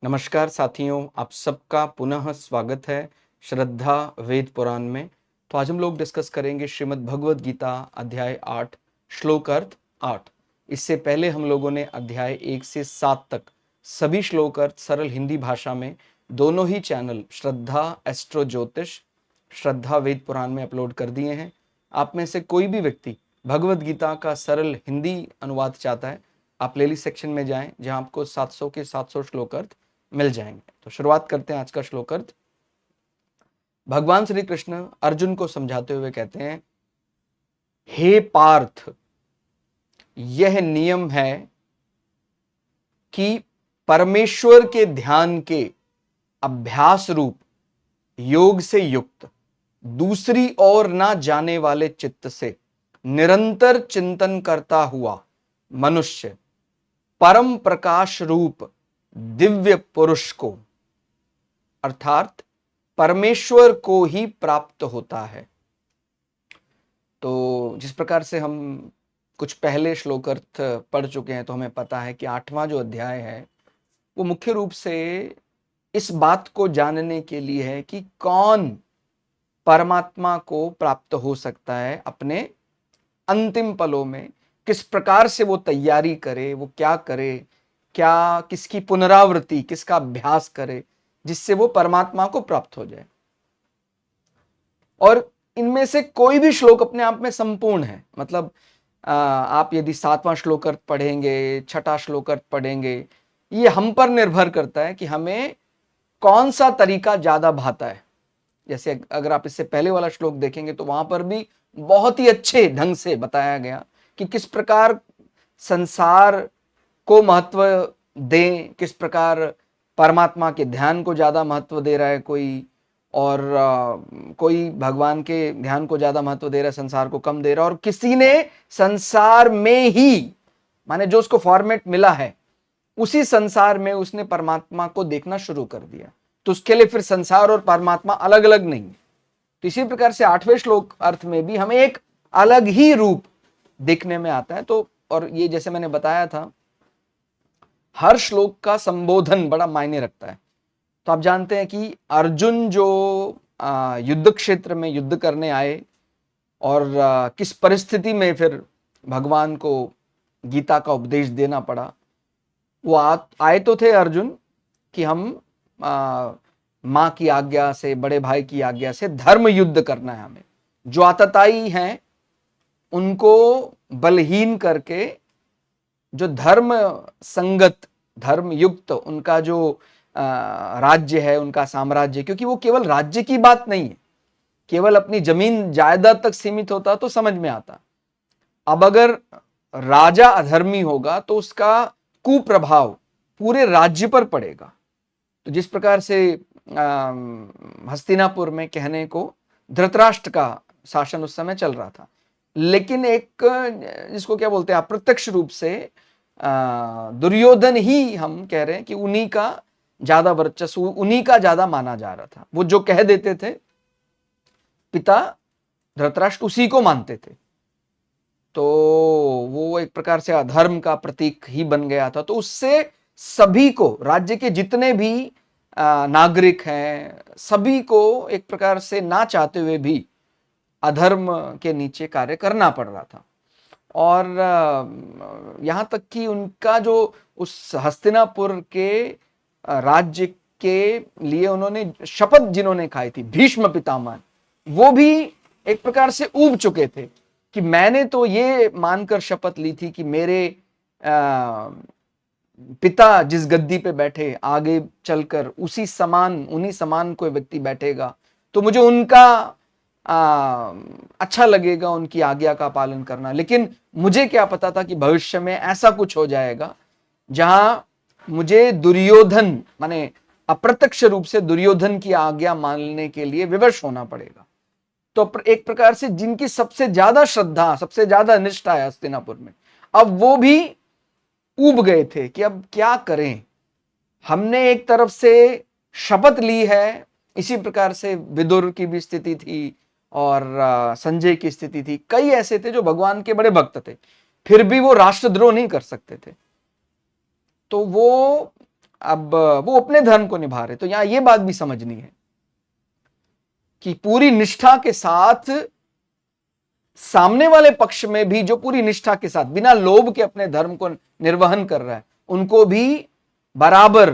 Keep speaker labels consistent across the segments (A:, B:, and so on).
A: नमस्कार साथियों, आप सबका पुनः स्वागत है श्रद्धा वेद पुराण में। तो आज हम लोग डिस्कस करेंगे श्रीमद् भगवद गीता अध्याय 8 श्लोक अर्थ 8। इससे पहले हम लोगों ने अध्याय 1 से 7 तक सभी श्लोक अर्थ सरल हिंदी भाषा में दोनों ही चैनल श्रद्धा एस्ट्रो ज्योतिष, श्रद्धा वेद पुराण में अपलोड कर दिए हैं। आप में से कोई भी व्यक्ति भगवद गीता का सरल हिंदी अनुवाद चाहता है, आप प्लेलिस्ट सेक्शन में जाएं जहां आपको 700 के 700 श्लोक अर्थ मिल जाएंगे। तो शुरुआत करते हैं आज का श्लोक अर्थ। भगवान श्री कृष्ण अर्जुन को समझाते हुए कहते हैं, हे पार्थ, यह नियम है कि परमेश्वर के ध्यान के अभ्यास रूप योग से युक्त दूसरी ओर ना जाने वाले चित्त से निरंतर चिंतन करता हुआ मनुष्य परम प्रकाश रूप दिव्य पुरुष को अर्थात परमेश्वर को ही प्राप्त होता है। तो जिस प्रकार से हम कुछ पहले श्लोक अर्थ पढ़ चुके हैं, तो हमें पता है कि 8वां जो अध्याय है वो मुख्य रूप से इस बात को जानने के लिए है कि कौन परमात्मा को प्राप्त हो सकता है अपने अंतिम पलों में, किस प्रकार से वो तैयारी करे, वो क्या करे, क्या किसकी पुनरावृत्ति, किसका अभ्यास करे जिससे वो परमात्मा को प्राप्त हो जाए। और इनमें से कोई भी श्लोक अपने आप में संपूर्ण है। मतलब आप यदि 7वां श्लोक अर्थ पढ़ेंगे, 6ठा श्लोक अर्थ पढ़ेंगे, ये हम पर निर्भर करता है कि हमें कौन सा तरीका ज्यादा भाता है। जैसे अगर आप इससे पहले वाला श्लोक देखेंगे तो वहां पर भी बहुत ही अच्छे ढंग से बताया गया कि किस प्रकार संसार को महत्व दें, किस प्रकार परमात्मा के ध्यान को ज्यादा महत्व दे रहा है कोई, और कोई भगवान के ध्यान को ज्यादा महत्व दे रहा है, संसार को कम दे रहा है, और किसी ने संसार में ही, माने जो उसको फॉर्मेट मिला है उसी संसार में उसने परमात्मा को देखना शुरू कर दिया। तो उसके लिए फिर संसार और परमात्मा अलग अलग नहीं। तो इसी प्रकार से 8वें श्लोक अर्थ में भी हमें एक अलग ही रूप देखने में आता है। तो और ये जैसे मैंने बताया था, हर श्लोक का संबोधन बड़ा मायने रखता है। तो आप जानते हैं कि अर्जुन जो युद्ध क्षेत्र में युद्ध करने आए और किस परिस्थिति में फिर भगवान को गीता का उपदेश देना पड़ा। वो आए तो थे अर्जुन कि हम माँ की आज्ञा से, बड़े भाई की आज्ञा से धर्म युद्ध करना है हमें। जो आतताई हैं उनको बलहीन करके जो धर्म संगत, धर्म युक्त उनका जो राज्य है, उनका साम्राज्य, क्योंकि वो केवल राज्य की बात नहीं है, केवल अपनी जमीन जायदाद तक सीमित होता तो समझ में आता। अब अगर राजा अधर्मी होगा तो उसका कुप्रभाव पूरे राज्य पर पड़ेगा। तो जिस प्रकार से हस्तिनापुर में कहने को धृतराष्ट्र का शासन उस समय चल रहा था, लेकिन एक जिसको क्या बोलते हैं अप्रत्यक्ष रूप से दुर्योधन ही हम कह रहे हैं कि उन्हीं का ज्यादा वर्चस्व, उन्हीं का ज्यादा माना जा रहा था। वो जो कह देते थे पिता धृतराष्ट्र उसी को मानते थे। तो वो एक प्रकार से अधर्म का प्रतीक ही बन गया था। तो उससे सभी को, राज्य के जितने भी नागरिक हैं, सभी को एक प्रकार से ना चाहते हुए भी अधर्म के नीचे कार्य करना पड़ रहा था। और यहाँ तक कि उनका जो उस हस्तिनापुर के राज्य के लिए उन्होंने शपथ जिन्होंने खाई थी, भीष्म पितामह, वो भी एक प्रकार से ऊब चुके थे कि मैंने तो ये मानकर शपथ ली थी कि मेरे पिता जिस गद्दी पे बैठे, आगे चलकर उसी समान, उन्हीं समान कोई व्यक्ति बैठेगा तो मुझे उनका अच्छा लगेगा, उनकी आज्ञा का पालन करना। लेकिन मुझे क्या पता था कि भविष्य में ऐसा कुछ हो जाएगा जहां मुझे दुर्योधन, माने अप्रत्यक्ष रूप से दुर्योधन की आज्ञा मानने के लिए विवश होना पड़ेगा। तो एक प्रकार से जिनकी सबसे ज्यादा श्रद्धा, सबसे ज्यादा निष्ठा है हस्तिनापुर में, अब वो भी ऊब गए थे कि अब क्या करें। हमने एक तरफ से शपथ ली है, इसी प्रकार से विदुर की भी स्थिति थी और संजय की स्थिति थी। कई ऐसे थे जो भगवान के बड़े भक्त थे, फिर भी वो राष्ट्रद्रोह नहीं कर सकते थे। तो वो अब वो अपने धर्म को निभा रहे। तो यहां ये बात भी समझनी है कि पूरी निष्ठा के साथ सामने वाले पक्ष में भी जो पूरी निष्ठा के साथ बिना लोभ के अपने धर्म को निर्वहन कर रहा है, उनको भी बराबर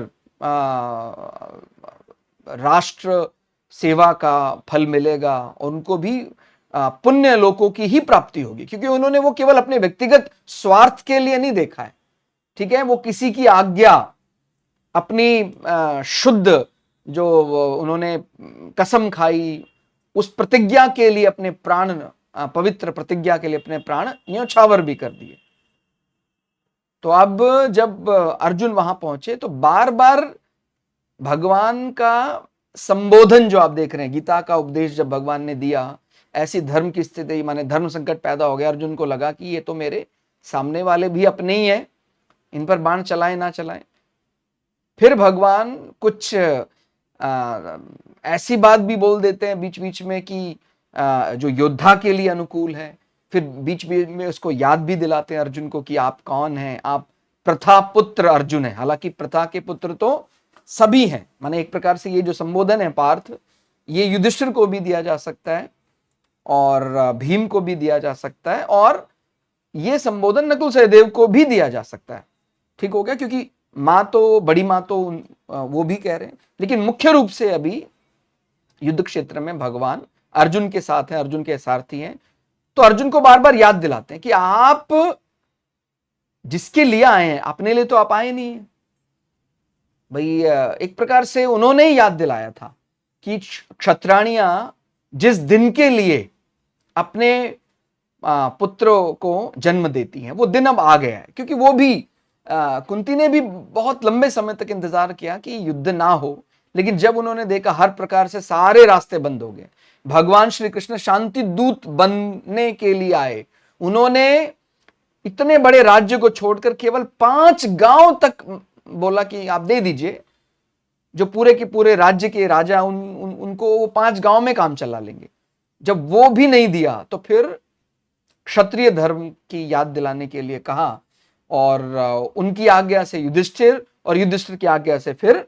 A: राष्ट्र सेवा का फल मिलेगा, और उनको भी पुण्य लोकों की ही प्राप्ति होगी, क्योंकि उन्होंने वो केवल अपने व्यक्तिगत स्वार्थ के लिए नहीं देखा है। ठीक है, वो किसी की आज्ञा, अपनी शुद्ध जो उन्होंने कसम खाई, उस प्रतिज्ञा के लिए अपने प्राण, पवित्र प्रतिज्ञा के लिए अपने प्राण न्योछावर भी कर दिए। तो अब जब अर्जुन वहां पहुंचे तो बार बार भगवान का संबोधन जो आप देख रहे हैं, गीता का उपदेश जब भगवान ने दिया, ऐसी धर्म की स्थिति, माने धर्म संकट पैदा हो गया, अर्जुन को लगा कि ये तो मेरे सामने वाले भी अपने ही हैं, इन पर बाण चलाएं ना चलाएं। फिर भगवान कुछ ऐसी बात भी बोल देते हैं बीच बीच में कि जो योद्धा के लिए अनुकूल है। फिर बीच बीच में उसको याद भी दिलाते हैं अर्जुन को कि आप कौन हैं, आप प्रथा पुत्र अर्जुन है। हालांकि प्रथा के पुत्र तो सभी हैं, माने एक प्रकार से ये जो संबोधन है पार्थ, ये युधिष्ठिर को भी दिया जा सकता है और भीम को भी दिया जा सकता है, और ये संबोधन नकुल सहदेव को भी दिया जा सकता है। ठीक हो गया, क्योंकि मां तो, बड़ी मां तो वो भी कह रहे हैं, लेकिन मुख्य रूप से अभी युद्ध क्षेत्र में भगवान अर्जुन के साथ हैं, अर्जुन के सारथी हैं। तो अर्जुन को बार बार याद दिलाते हैं कि आप जिसके लिए आए हैं, अपने लिए तो आप आए नहीं है भाई। एक प्रकार से उन्होंने ही याद दिलाया था कि क्षत्राणियां जिस दिन के लिए अपने पुत्रों को जन्म देती हैं, वो दिन अब आ गया है। क्योंकि वो भी कुंती ने भी बहुत लंबे समय तक इंतजार किया कि युद्ध ना हो, लेकिन जब उन्होंने देखा हर प्रकार से सारे रास्ते बंद हो गए, भगवान श्री कृष्ण शांति दूत बनने के लिए आए, उन्होंने इतने बड़े राज्य को छोड़कर केवल 5 गांव तक बोला कि आप दे दीजिए, जो पूरे के पूरे राज्य के राजा उनको वो 5 गांव में काम चला लेंगे। जब वो भी नहीं दिया तो फिर क्षत्रिय धर्म की याद दिलाने के लिए कहा, और उनकी आज्ञा से युधिष्ठिर, और युधिष्ठिर की आज्ञा से फिर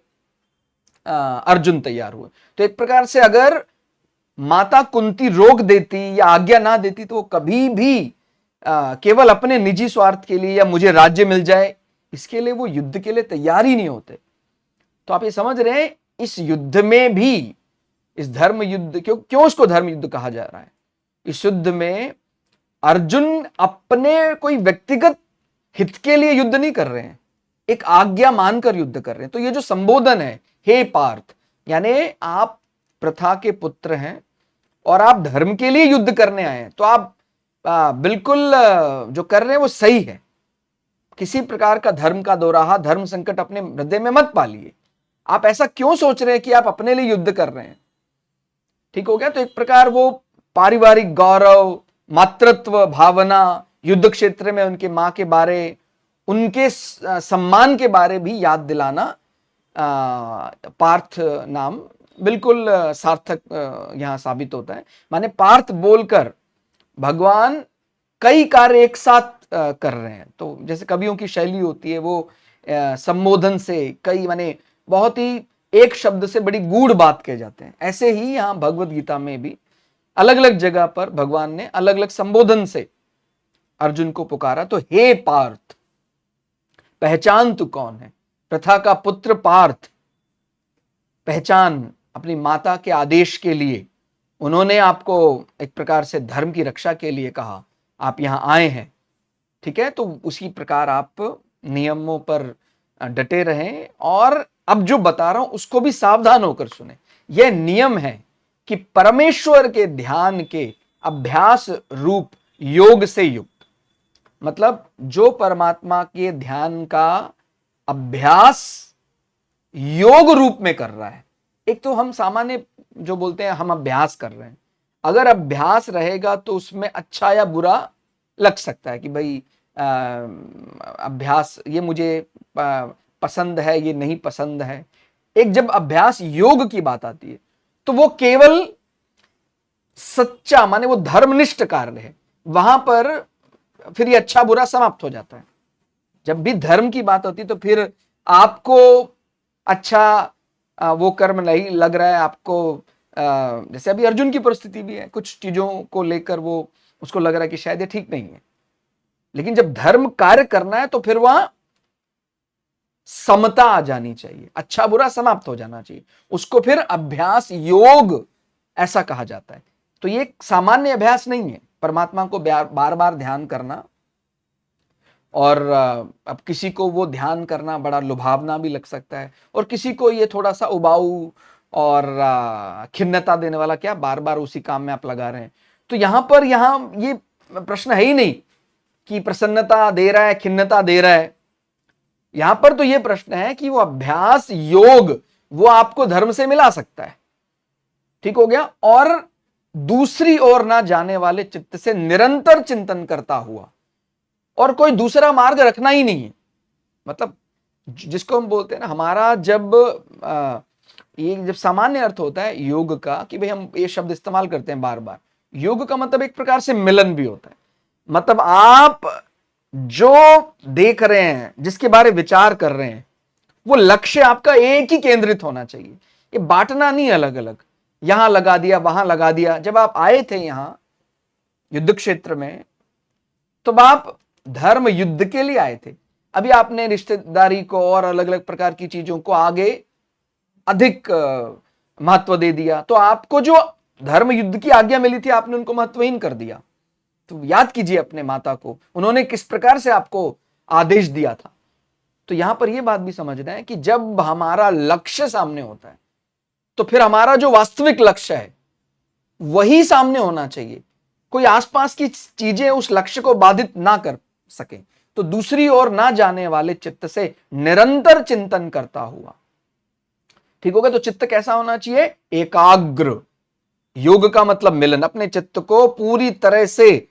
A: अर्जुन तैयार हुए। तो एक प्रकार से अगर माता कुंती रोक देती या आज्ञा ना देती तो वो कभी भी केवल अपने निजी स्वार्थ के लिए या मुझे राज्य मिल जाए इसके लिए वो युद्ध के लिए तैयार ही नहीं होते। तो आप ये समझ रहे हैं, इस युद्ध में भी, इस धर्म युद्ध, क्यों इसको धर्म युद्ध कहा जा रहा है, इस युद्ध में अर्जुन अपने कोई व्यक्तिगत हित के लिए युद्ध नहीं कर रहे हैं, एक आज्ञा मानकर युद्ध कर रहे हैं। तो ये जो संबोधन है, हे पार्थ, यानी आप प्रथा के पुत्र हैं और आप धर्म के लिए युद्ध करने आए हैं, तो आप बिल्कुल जो कर रहे हैं वो सही है। किसी प्रकार का धर्म का दोराहा, धर्म संकट अपने हृदय में मत पालिए। आप ऐसा क्यों सोच रहे हैं कि आप अपने लिए युद्ध कर रहे हैं? ठीक हो गया। तो एक प्रकार वो पारिवारिक गौरव, मातृत्व भावना, युद्ध क्षेत्र में उनके मां के बारे, उनके सम्मान के बारे भी याद दिलाना पार्थ नाम बिल्कुल सार्थक यहां साबित होता है। माने पार्थ बोलकर भगवान कई कार्य एक साथ कर रहे हैं। तो जैसे कवियों की शैली होती है, वो संबोधन से कई, माने बहुत ही एक शब्द से बड़ी गूढ़ बात कह जाते हैं। ऐसे ही यहां भगवत गीता में भी अलग अलग जगह पर भगवान ने अलग अलग संबोधन से अर्जुन को पुकारा। तो हे पार्थ, पहचान तू कौन है, प्रथा का पुत्र पार्थ, पहचान। अपनी माता के आदेश के लिए उन्होंने आपको एक प्रकार से धर्म की रक्षा के लिए कहा, आप यहां आए हैं, ठीक है। तो उसी प्रकार आप नियमों पर डटे रहें, और अब जो बता रहा हूं उसको भी सावधान होकर सुने। यह नियम है कि परमेश्वर के ध्यान के अभ्यास रूप योग से युक्त, मतलब जो परमात्मा के ध्यान का अभ्यास योग रूप में कर रहा है। एक तो हम सामान्य जो बोलते हैं हम अभ्यास कर रहे हैं, अगर अभ्यास रहेगा तो उसमें अच्छा या बुरा लग सकता है कि भाई अभ्यास ये मुझे पसंद है, ये नहीं पसंद है। एक जब अभ्यास योग की बात आती है तो वो केवल सच्चा, माने वो धर्मनिष्ठ कार्य है, वहां पर फिर ये अच्छा बुरा समाप्त हो जाता है। जब भी धर्म की बात होती है तो फिर आपको अच्छा वो कर्म नहीं लग रहा है आपको, जैसे अभी अर्जुन की परिस्थिति भी है, कुछ चीजों को लेकर वो उसको लग रहा है कि शायद ये ठीक नहीं है, लेकिन जब धर्म कार्य करना है तो फिर वहां समता आ जानी चाहिए, अच्छा बुरा समाप्त हो जाना चाहिए, उसको फिर अभ्यास योग ऐसा कहा जाता है। तो ये एक सामान्य अभ्यास नहीं है परमात्मा को बार बार ध्यान करना, और अब किसी को वो ध्यान करना बड़ा लुभावना भी लग सकता है, और किसी को ये थोड़ा सा उबाऊ और खिन्नता देने वाला, क्या बार बार उसी काम में आप लगा रहे हैं। तो यहां ये प्रश्न है ही नहीं कि प्रसन्नता दे रहा है खिन्नता दे रहा है, यहां पर तो ये प्रश्न है कि वो अभ्यास योग वो आपको धर्म से मिला सकता है, ठीक हो गया, और दूसरी ओर ना जाने वाले चित्त से निरंतर चिंतन करता हुआ, और कोई दूसरा मार्ग रखना ही नहीं है। मतलब जिसको हम बोलते हैं ना, हमारा ये जब सामान्य अर्थ होता है योग का, कि भाई हम ये शब्द इस्तेमाल करते हैं बार बार, योग का मतलब एक प्रकार से मिलन भी होता है। मतलब आप जो देख रहे हैं, जिसके बारे विचार कर रहे हैं, वो लक्ष्य आपका एक ही केंद्रित होना चाहिए, ये बांटना नहीं अलग अलग, यहां लगा दिया वहां लगा दिया। जब आप आए थे यहां युद्ध क्षेत्र में, तो आप धर्म युद्ध के लिए आए थे, अभी आपने रिश्तेदारी को और अलग अलग प्रकार की चीजों को आगे अधिक महत्व दे दिया, तो आपको जो धर्म युद्ध की आज्ञा मिली थी आपने उनको महत्वहीन कर दिया। तो याद कीजिए अपने माता को, उन्होंने किस प्रकार से आपको आदेश दिया था। तो यहां पर यह बात भी समझना है कि जब हमारा लक्ष्य सामने होता है तो फिर हमारा जो वास्तविक लक्ष्य है वही सामने होना चाहिए, कोई आसपास की चीजें उस लक्ष्य को बाधित ना कर सके। तो दूसरी ओर ना जाने वाले चित्त से निरंतर चिंतन करता हुआ, ठीक होगा। तो चित्त कैसा होना चाहिए? एकाग्र। योग का मतलब मिलन, अपने चित्त को पूरी तरह से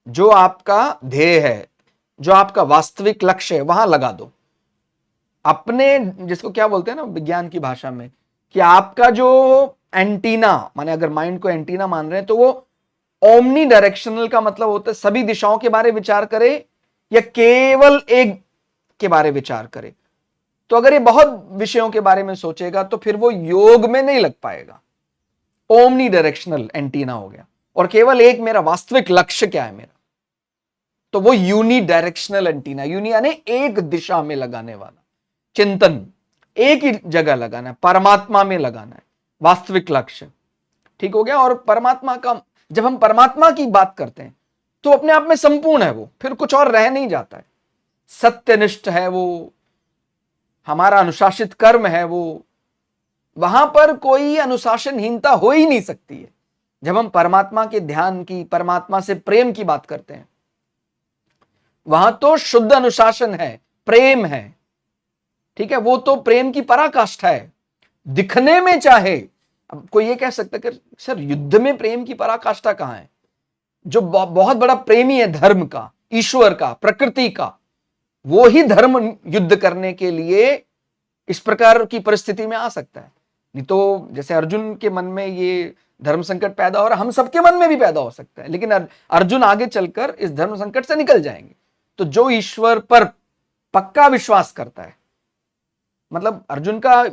A: जो आपका ध्येय है, जो आपका वास्तविक लक्ष्य है, वहां लगा दो अपने, जिसको क्या बोलते हैं ना विज्ञान की भाषा में, कि आपका जो एंटीना, माने अगर माइंड को एंटीना मान रहे हैं तो वो ओमनी डायरेक्शनल का मतलब होता है सभी दिशाओं के बारे विचार करे या केवल एक के बारे विचार करे। तो अगर ये बहुत विषयों के बारे में सोचेगा तो फिर वो योग में नहीं लग पाएगा। ओमनी डायरेक्शनल एंटीना हो गया, और केवल एक मेरा वास्तविक लक्ष्य क्या है मेरा, तो वो यूनी डायरेक्शनल एंटीना, यूनि यानी एक दिशा में लगाने वाला चिंतन, एक ही जगह लगाना है, परमात्मा में लगाना है, वास्तविक लक्ष्य, ठीक हो गया। और परमात्मा का, जब हम परमात्मा की बात करते हैं तो अपने आप में संपूर्ण है वो, फिर कुछ और रह नहीं जाता है, सत्यनिष्ठ है वो, हमारा अनुशासित कर्म है वो, वहां पर कोई अनुशासनहीनता हो ही नहीं सकती है। जब हम परमात्मा के ध्यान की, परमात्मा से प्रेम की बात करते हैं, वहां तो शुद्ध अनुशासन है, प्रेम है, ठीक है, वो तो प्रेम की पराकाष्ठा है। दिखने में चाहे, अब कोई ये कह सकता है कि सर युद्ध में प्रेम की पराकाष्ठा कहां है? जो बहुत बड़ा प्रेमी है धर्म का, ईश्वर का, प्रकृति का, वो ही धर्म युद्ध करने के लिए इस प्रकार की परिस्थिति में आ सकता है। नहीं तो जैसे अर्जुन के मन में ये धर्म संकट पैदा हो रहा, हम सबके मन में भी पैदा हो सकता है, लेकिन अर्जुन आगे चलकर इस धर्म संकट से निकल जाएंगे। तो जो ईश्वर पर पक्का विश्वास करता है, मतलब अर्जुन का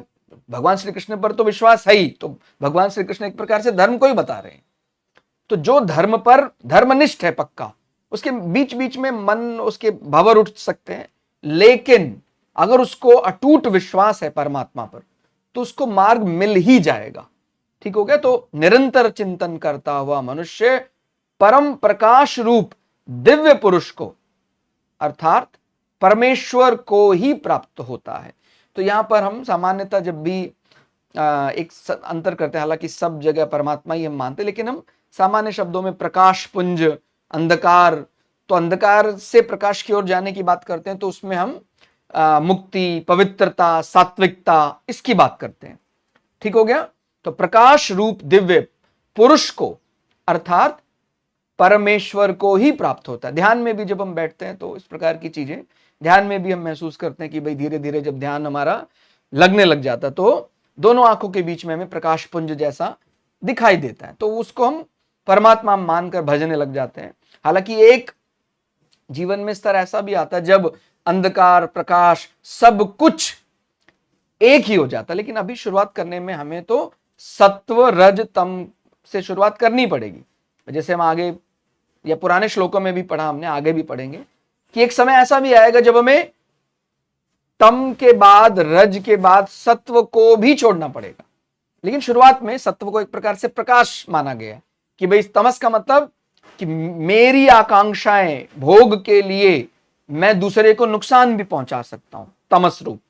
A: भगवान श्री कृष्ण पर तो विश्वास है ही, तो भगवान श्री कृष्ण एक प्रकार से धर्म को ही बता रहे हैं। तो जो धर्म पर धर्मनिष्ठ है पक्का, उसके बीच बीच में मन उसके भंवर उठ सकते हैं, लेकिन अगर उसको अटूट विश्वास है परमात्मा पर तो उसको मार्ग मिल ही जाएगा, ठीक हो गया। तो निरंतर चिंतन करता हुआ मनुष्य परम प्रकाश रूप दिव्य पुरुष को, अर्थात परमेश्वर को ही प्राप्त होता है। तो यहां पर हम सामान्यतः जब भी एक अंतर करते हैं, हालांकि सब जगह परमात्मा ही हम मानते, लेकिन हम सामान्य शब्दों में प्रकाश पुंज, अंधकार, तो अंधकार से प्रकाश की ओर जाने की बात करते हैं, तो उसमें हम मुक्ति, पवित्रता, सात्विकता, इसकी बात करते हैं, ठीक हो गया। तो प्रकाश रूप दिव्य पुरुष को, अर्थात परमेश्वर को ही प्राप्त होता है। ध्यान में भी जब हम बैठते हैं तो इस प्रकार की चीजें ध्यान में भी हम महसूस करते हैं कि भाई धीरे धीरे जब ध्यान हमारा लगने लग जाता तो दोनों आंखों के बीच में हमें प्रकाश पुंज जैसा दिखाई देता है, तो उसको हम परमात्मा मानकर भजने लग जाते हैं। हालांकि एक जीवन में स्तर ऐसा भी आता है जब अंधकार प्रकाश सब कुछ एक ही हो जाता। लेकिन अभी शुरुआत करने में हमें तो सत्व रज तम से शुरुआत करनी पड़ेगी। जैसे हम आगे या पुराने श्लोकों में भी पढ़ा हमने, आगे भी पढ़ेंगे कि एक समय ऐसा भी आएगा जब हमें तम के बाद रज के बाद सत्व को भी छोड़ना पड़ेगा। लेकिन शुरुआत में सत्व को एक प्रकार से प्रकाश माना गया है कि भाई तमस का मतलब कि मेरी आकांक्षाएं भोग के लिए मैं दूसरे को नुकसान भी पहुंचा सकता हूं, तमस रूप।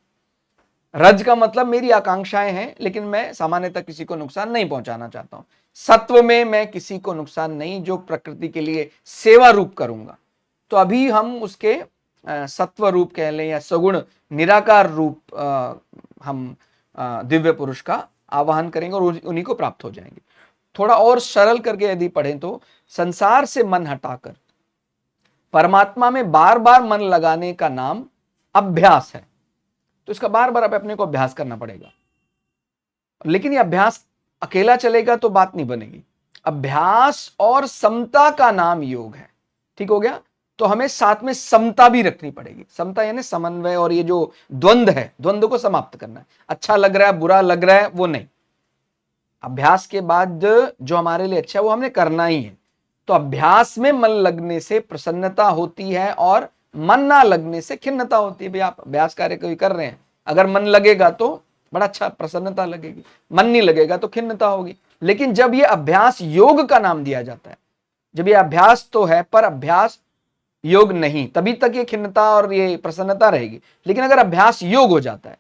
A: रज का मतलब मेरी आकांक्षाएं हैं लेकिन मैं सामान्यतः किसी को नुकसान नहीं पहुंचाना चाहता हूं। सत्व में मैं किसी को नुकसान नहीं, जो प्रकृति के लिए सेवा रूप करूंगा। तो अभी हम उसके सत्व रूप कह लें या सगुण निराकार रूप हम दिव्य पुरुष का आवाहन करेंगे और उन्हीं को प्राप्त हो जाएंगे। थोड़ा और सरल करके यदि पढ़ें तो संसार से मन हटाकर परमात्मा में बार बार मन लगाने का नाम अभ्यास है। तो इसका बार बार अपने को अभ्यास करना पड़ेगा। लेकिन ये अभ्यास अकेला चलेगा तो बात नहीं बनेगी। अभ्यास और समता का नाम योग है। ठीक हो गया। तो हमें साथ में समता भी रखनी पड़ेगी। समता यानी समन्वय, और ये जो द्वंद्व है, द्वंद्व को समाप्त करना है। अच्छा लग रहा है, बुरा लग रहा है, वो नहीं। अभ्यास के बाद जो हमारे लिए अच्छा है वो हमने करना ही है। तो अभ्यास में मन लगने से प्रसन्नता होती है और मन ना लगने से खिन्नता होती है। भाई आप अभ्यास कार्य कोई कर रहे हैं, अगर मन लगेगा तो बड़ा अच्छा प्रसन्नता लगेगी, मन नहीं लगेगा तो खिन्नता होगी। लेकिन जब ये अभ्यास योग का नाम दिया जाता है, जब ये अभ्यास तो है पर अभ्यास योग नहीं, तभी तक ये खिन्नता और ये प्रसन्नता रहेगी। लेकिन अगर अभ्यास योग हो जाता है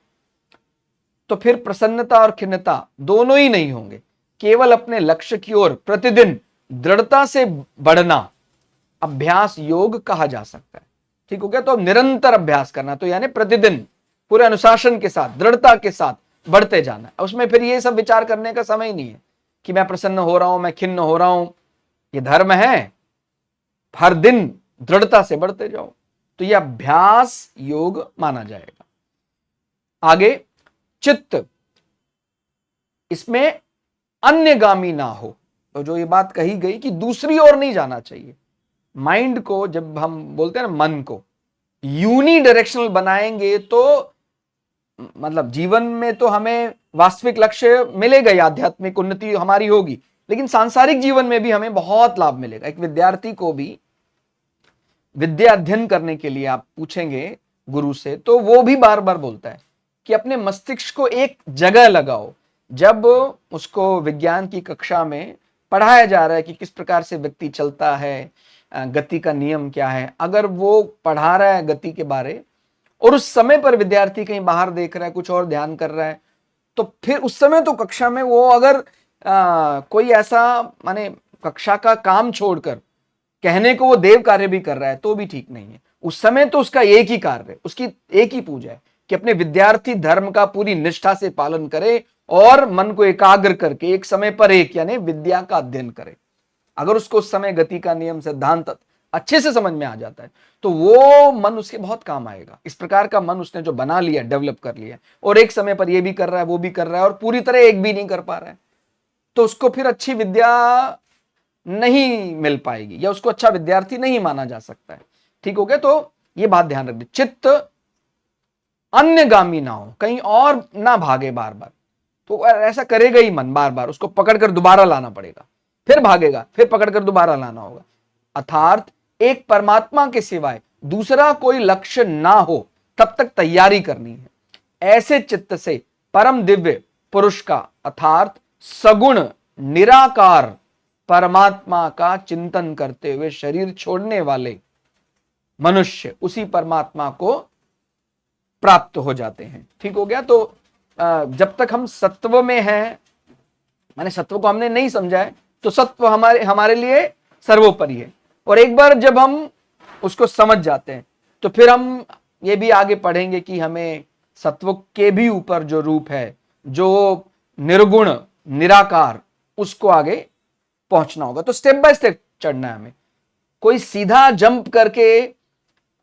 A: तो फिर प्रसन्नता और खिन्नता दोनों ही नहीं होंगे। केवल अपने लक्ष्य की ओर प्रतिदिन दृढ़ता से बढ़ना अभ्यास योग कहा जा सकता है। ठीक हो गया। तो अब निरंतर अभ्यास करना, तो यानी प्रतिदिन पूरे अनुशासन के साथ, दृढ़ता के साथ बढ़ते जाना। उसमें फिर ये सब विचार करने का समय ही नहीं है कि मैं प्रसन्न हो रहा हूं, मैं खिन्न हो रहा हूं। ये धर्म है, हर दिन दृढ़ता से बढ़ते जाओ। तो यह अभ्यास योग माना जाएगा। आगे चित्त, इसमें अन्यगामी ना हो। तो जो ये बात कही गई कि दूसरी ओर नहीं जाना चाहिए। माइंड को, जब हम बोलते हैं ना मन को यूनी डायरेक्शनल बनाएंगे तो मतलब जीवन में तो हमें वास्तविक लक्ष्य मिलेगा ही, आध्यात्मिक उन्नति हमारी होगी, लेकिन सांसारिक जीवन में भी हमें बहुत लाभ मिलेगा। एक विद्यार्थी को भी विद्या अध्ययन करने के लिए आप पूछेंगे गुरु से तो वो भी बार बार बोलता है कि अपने मस्तिष्क को एक जगह लगाओ। जब उसको विज्ञान की कक्षा में पढ़ाया जा रहा है कि किस प्रकार से व्यक्ति चलता है, गति का नियम क्या है, अगर वो पढ़ा रहा है गति के बारे और उस समय पर विद्यार्थी कहीं बाहर देख रहा है, कुछ और ध्यान कर रहा है, तो फिर उस समय तो कक्षा में वो अगर कोई ऐसा माने कक्षा का काम छोड़कर कहने को वो देव कार्य भी कर रहा है तो भी ठीक नहीं है। उस समय तो उसका एक ही कार्य है, उसकी एक ही पूजा है कि अपने विद्यार्थी धर्म का पूरी निष्ठा से पालन करे और मन को एकाग्र करके एक समय पर एक यानी विद्या का अध्ययन करे। अगर उसको उस समय गति का नियम, सिद्धांत अच्छे से समझ में आ जाता है तो वो मन उसके बहुत काम आएगा। इस प्रकार का मन उसने जो बना लिया, डेवलप कर लिया, और एक समय पर ये भी कर रहा है, वो भी कर रहा है और पूरी तरह एक भी नहीं कर पा रहा है, तो उसको फिर अच्छी विद्या नहीं मिल पाएगी या उसको अच्छा विद्यार्थी नहीं माना जा सकता है। ठीक हो गया। तो ये बात ध्यान रखिए, चित्त अन्यगामी ना हो, कहीं और ना भागे बार बार। तो ऐसा करेगा ही मन बार बार, उसको पकड़कर दोबारा लाना पड़ेगा, फिर भागेगा, फिर पकड़कर दोबारा लाना होगा। अर्थात एक परमात्मा के सिवाय दूसरा कोई लक्ष्य ना हो तब तक तैयारी करनी है। ऐसे चित्त से परम दिव्य पुरुष का अर्थात सगुण निराकार परमात्मा का चिंतन करते हुए शरीर छोड़ने वाले मनुष्य उसी परमात्मा को प्राप्त हो जाते हैं। ठीक हो गया। तो जब तक हम सत्व में हैं, माने सत्व को हमने नहीं समझा है, तो सत्व हमारे लिए सर्वोपरि है। और एक बार जब हम उसको समझ जाते हैं तो फिर हम ये भी आगे पढ़ेंगे कि हमें सत्व के भी ऊपर जो रूप है, जो निर्गुण निराकार, उसको आगे पहुंचना होगा। तो स्टेप बाय स्टेप चढ़ना है हमें। कोई सीधा जंप करके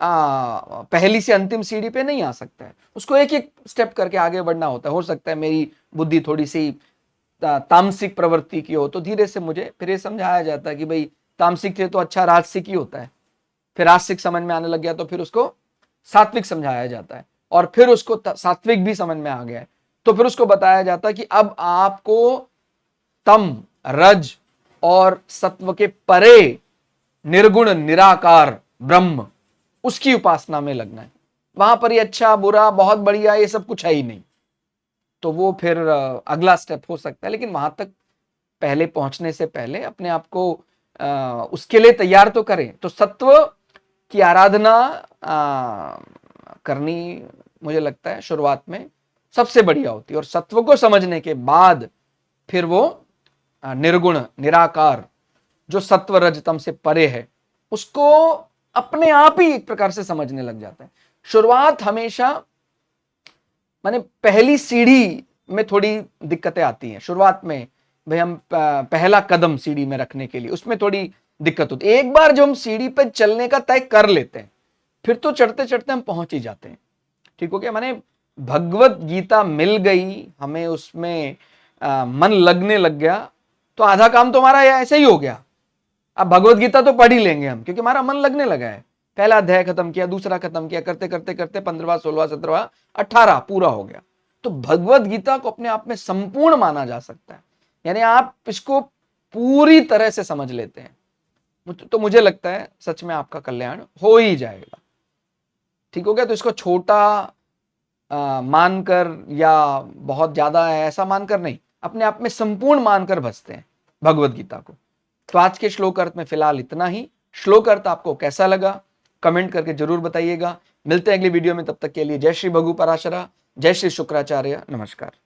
A: पहली से अंतिम सीढ़ी पे नहीं आ सकता है, उसको एक एक स्टेप करके आगे बढ़ना होता है। हो सकता है मेरी बुद्धि थोड़ी सी तामसिक प्रवृत्ति की हो तो धीरे से मुझे फिर ये समझाया जाता है कि भाई तामसिक थे तो अच्छा राजसिक ही होता है, फिर राजसिक समझ में आने लग गया तो फिर उसको सात्विक समझाया जाता है, और फिर उसको सात्विक भी समझ में आ गया है तो फिर उसको बताया जाता कि अब आपको तम, रज और सत्व के परे निर्गुण निराकार ब्रह्म, उसकी उपासना में लगना है। वहां पर ये अच्छा बुरा बहुत बढ़िया ये सब कुछ है ही नहीं। तो वो फिर अगला स्टेप हो सकता है, लेकिन वहां तक पहले पहुंचने से पहले अपने आप को उसके लिए तैयार तो करें। तो सत्व की आराधना करनी मुझे लगता है शुरुआत में सबसे बढ़िया होती है, और सत्व को समझने के बाद फिर वो निर्गुण निराकार जो सत्व रजतम से परे है उसको अपने आप ही एक प्रकार से समझने लग जाता है। शुरुआत हमेशा माने पहली सीढ़ी में थोड़ी दिक्कतें आती हैं शुरुआत में, भाई हम पहला कदम सीढ़ी में रखने के लिए उसमें थोड़ी दिक्कत होती है। एक बार जो हम सीढ़ी पे चलने का तय कर लेते हैं फिर तो चढ़ते चढ़ते हम पहुंच ही जाते हैं। ठीक हो गया, माने भगवत गीता मिल गई हमें, उसमें मन लगने लग गया तो आधा काम तो हमारा ऐसे ही हो गया। अब भगवत गीता तो पढ़ ही लेंगे हम क्योंकि हमारा मन लगने लगा है। पहला अध्याय खत्म किया, दूसरा खत्म किया, करते करते करते 15वां 16वां 17वां 18 पूरा हो गया। तो भगवत गीता को अपने आप में संपूर्ण माना जा सकता है, यानी आप इसको पूरी तरह से समझ लेते हैं तो मुझे लगता है सच में आपका कल्याण हो ही जाएगा। ठीक हो गया, तो इसको छोटा मानकर या बहुत ज्यादा है ऐसा मानकर नहीं, अपने आप में संपूर्ण मानकर भजते हैं भगवत गीता को। तो आज के श्लोक अर्थ में फिलहाल इतना ही। श्लोक अर्थ आपको कैसा लगा कमेंट करके जरूर बताइएगा। मिलते हैं अगली वीडियो में, तब तक के लिए जय श्री भगु पराशरा, जय श्री शुक्राचार्य, नमस्कार।